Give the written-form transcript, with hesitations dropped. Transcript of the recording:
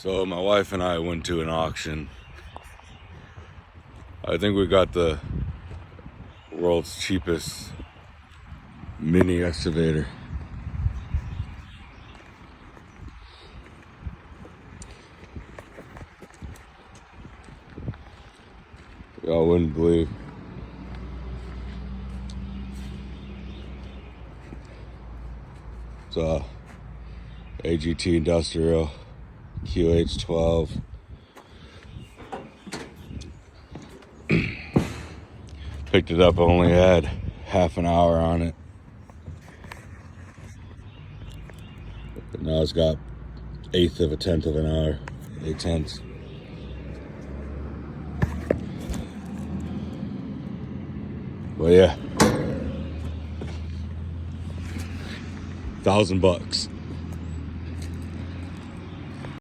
So my wife and I went to an auction. I think we got the world's cheapest mini excavator. Y'all wouldn't believe. It's AGT Industrial QH12. Picked it up, only had half an hour on it. But now it's got 1/8 of a tenth of an hour, 8/10. Well, yeah, $1,000.